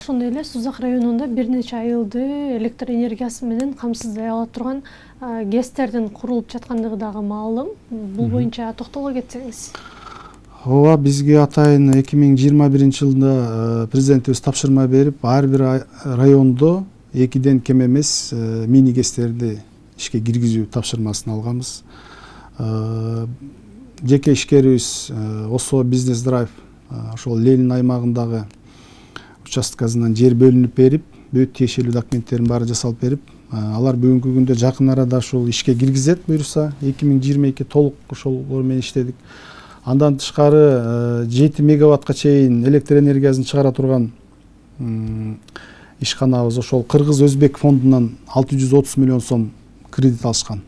Ошондой эле Сузак районунда бир нече айылды электр энергиясы менен камсыздай ала турган ГЭСтердин курулуп жаткандыгы дагы маалым. Бул боюнча токтоло кетсеңиз. Ооба, бизге атайын 2021-жылда президентибиз тапшырма берип, ар бир райондо 2ден кем эмес мини ГЭСтерди ишке киргизүү тапшырмасын алганбыз. Жеке ишкерибиз ОСО бизнес драйв ошол Ленин аймагындагы участкасынан жер бөлүнүп берип, бүт тиешелүү документтерин баары жасалып берип, алар бүгүнкү күндө жакын арада ушул ишке киргизет буюрса, 2022 толук ошолор менен иштедик. Андан тышкары 7 мегаваттка чейин электр энергиясын чыгара турган ишканабыз ошол Кыргыз-Өзбек фондунан 630 миллион сом кредит алышкан.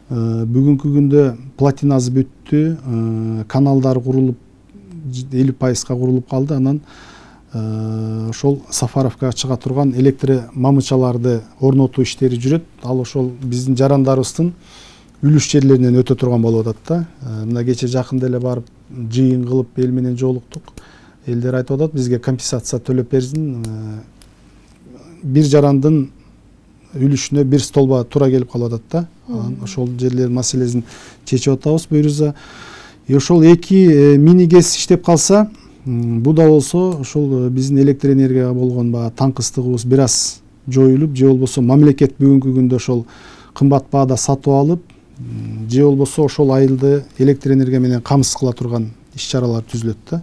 Бүгүнкү күндө платинасы бүттү, каналдар курулуп 50% курулуп калды. Анан ошол Сафаровка чыга турган электр мамычаларды орнотуу иштери жүрөт. Ал ошол биздин жарандарыбыздын үлүш жерлеринен өтө турган болуп атат да. Мына кече жакында эле барып жыйын кылып эл менен жолуктук. Элдер айтып атат, бизге компенсация төлөп берсин. Бир жарандын үлүшүнө бир столба туура келип калып атат да. Ошол жерлердин маселесин чечип атабыз буюрса. Ошол 2 мини ГЭС иштеп калса, бул да болсо ошол биздин электр энергияга болгон таңкыстыгыбыз бир аз жоюлуп, же болбосо мамлекет бүгүнкү күндө ошол кымбат баада сатып алып, же болбосо ошол айылды электр энергия менен камсыз кыла турган иш чаралар түзүлөт да.